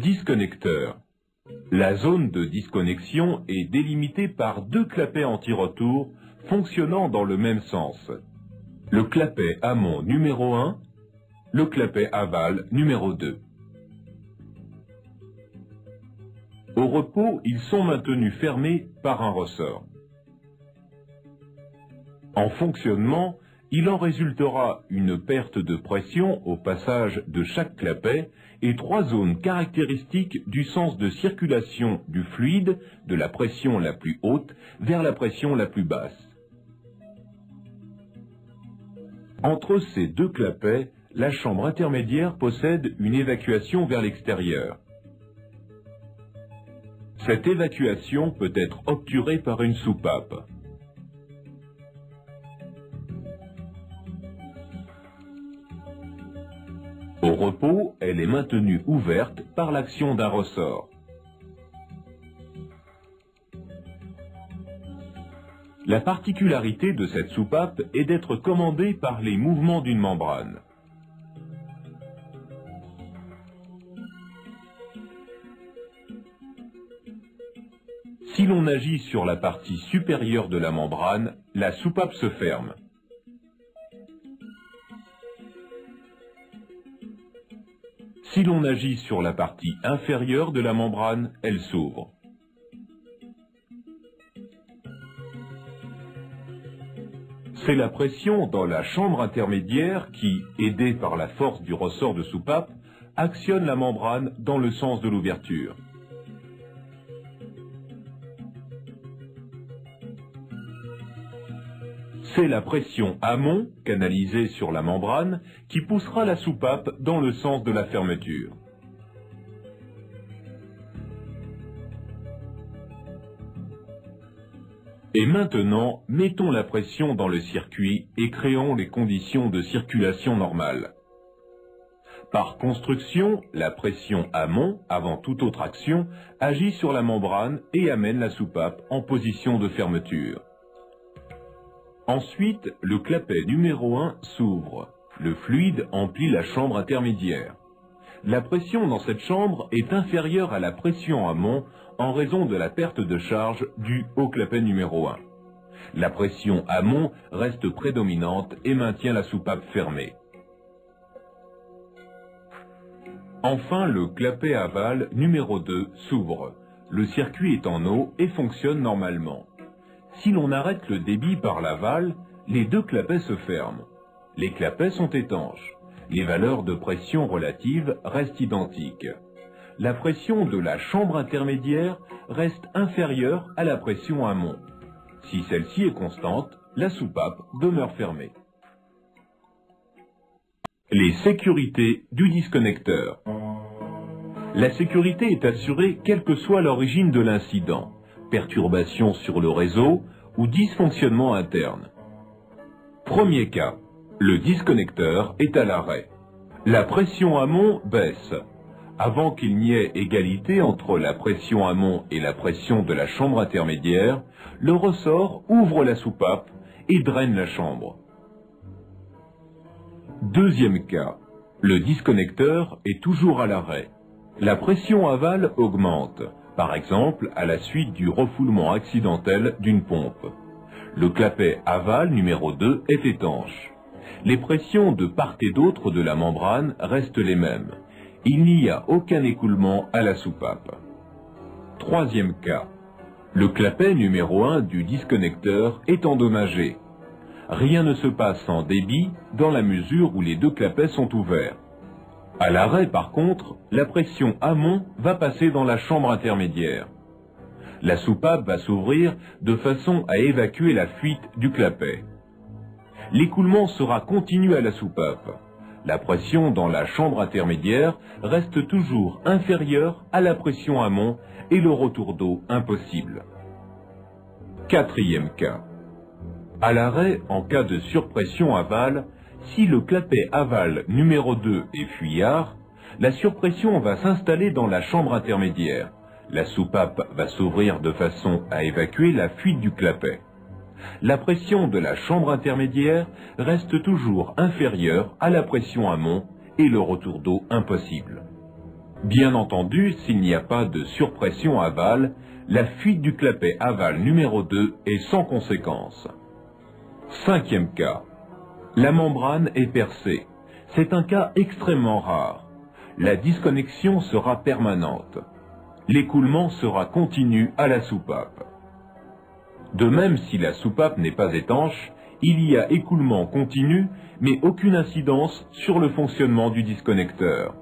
disconnecteur. La zone de disconnexion est délimitée par deux clapets anti-retour fonctionnant dans le même sens. Le clapet amont numéro 1, le clapet aval numéro 2. Au repos, ils sont maintenus fermés par un ressort. En fonctionnement, il en résultera une perte de pression au passage de chaque clapet et trois zones caractéristiques du sens de circulation du fluide de la pression la plus haute vers la pression la plus basse. Entre ces deux clapets, la chambre intermédiaire possède une évacuation vers l'extérieur. Cette évacuation peut être obturée par une soupape. Au repos, elle est maintenue ouverte par l'action d'un ressort. La particularité de cette soupape est d'être commandée par les mouvements d'une membrane. Si l'on agit sur la partie supérieure de la membrane, la soupape se ferme. Si l'on agit sur la partie inférieure de la membrane, elle s'ouvre. C'est la pression dans la chambre intermédiaire qui, aidée par la force du ressort de soupape, actionne la membrane dans le sens de l'ouverture. C'est la pression amont, canalisée sur la membrane, qui poussera la soupape dans le sens de la fermeture. Et maintenant, mettons la pression dans le circuit et créons les conditions de circulation normale. Par construction, la pression amont, avant toute autre action, agit sur la membrane et amène la soupape en position de fermeture. Ensuite, le clapet numéro 1 s'ouvre. Le fluide emplit la chambre intermédiaire. La pression dans cette chambre est inférieure à la pression amont en raison de la perte de charge due au clapet numéro 1. La pression amont reste prédominante et maintient la soupape fermée. Enfin, le clapet aval numéro 2 s'ouvre. Le circuit est en eau et fonctionne normalement. Si l'on arrête le débit par l'aval, les deux clapets se ferment. Les clapets sont étanches. Les valeurs de pression relatives restent identiques. La pression de la chambre intermédiaire reste inférieure à la pression amont. Si celle-ci est constante, la soupape demeure fermée. Les sécurités du disconnecteur. La sécurité est assurée quelle que soit l'origine de l'incident. Perturbation sur le réseau ou dysfonctionnement interne. Premier cas, le disconnecteur est à l'arrêt. La pression amont baisse. Avant qu'il n'y ait égalité entre la pression amont et la pression de la chambre intermédiaire, le ressort ouvre la soupape et draine la chambre. Deuxième cas, le disconnecteur est toujours à l'arrêt. La pression aval augmente. Par exemple, à la suite du refoulement accidentel d'une pompe. Le clapet aval numéro 2 est étanche. Les pressions de part et d'autre de la membrane restent les mêmes. Il n'y a aucun écoulement à la soupape. Troisième cas. Le clapet numéro 1 du disconnecteur est endommagé. Rien ne se passe en débit dans la mesure où les deux clapets sont ouverts. À l'arrêt, par contre, la pression amont va passer dans la chambre intermédiaire. La soupape va s'ouvrir de façon à évacuer la fuite du clapet. L'écoulement sera continu à la soupape. La pression dans la chambre intermédiaire reste toujours inférieure à la pression amont et le retour d'eau impossible. Quatrième cas. À l'arrêt, en cas de surpression aval, si le clapet aval numéro 2 est fuyard, la surpression va s'installer dans la chambre intermédiaire. La soupape va s'ouvrir de façon à évacuer la fuite du clapet. La pression de la chambre intermédiaire reste toujours inférieure à la pression amont et le retour d'eau impossible. Bien entendu, s'il n'y a pas de surpression aval, la fuite du clapet aval numéro 2 est sans conséquence. Cinquième cas. La membrane est percée. C'est un cas extrêmement rare. La disconnexion sera permanente. L'écoulement sera continu à la soupape. De même, si la soupape n'est pas étanche, il y a écoulement continu, mais aucune incidence sur le fonctionnement du disconnecteur.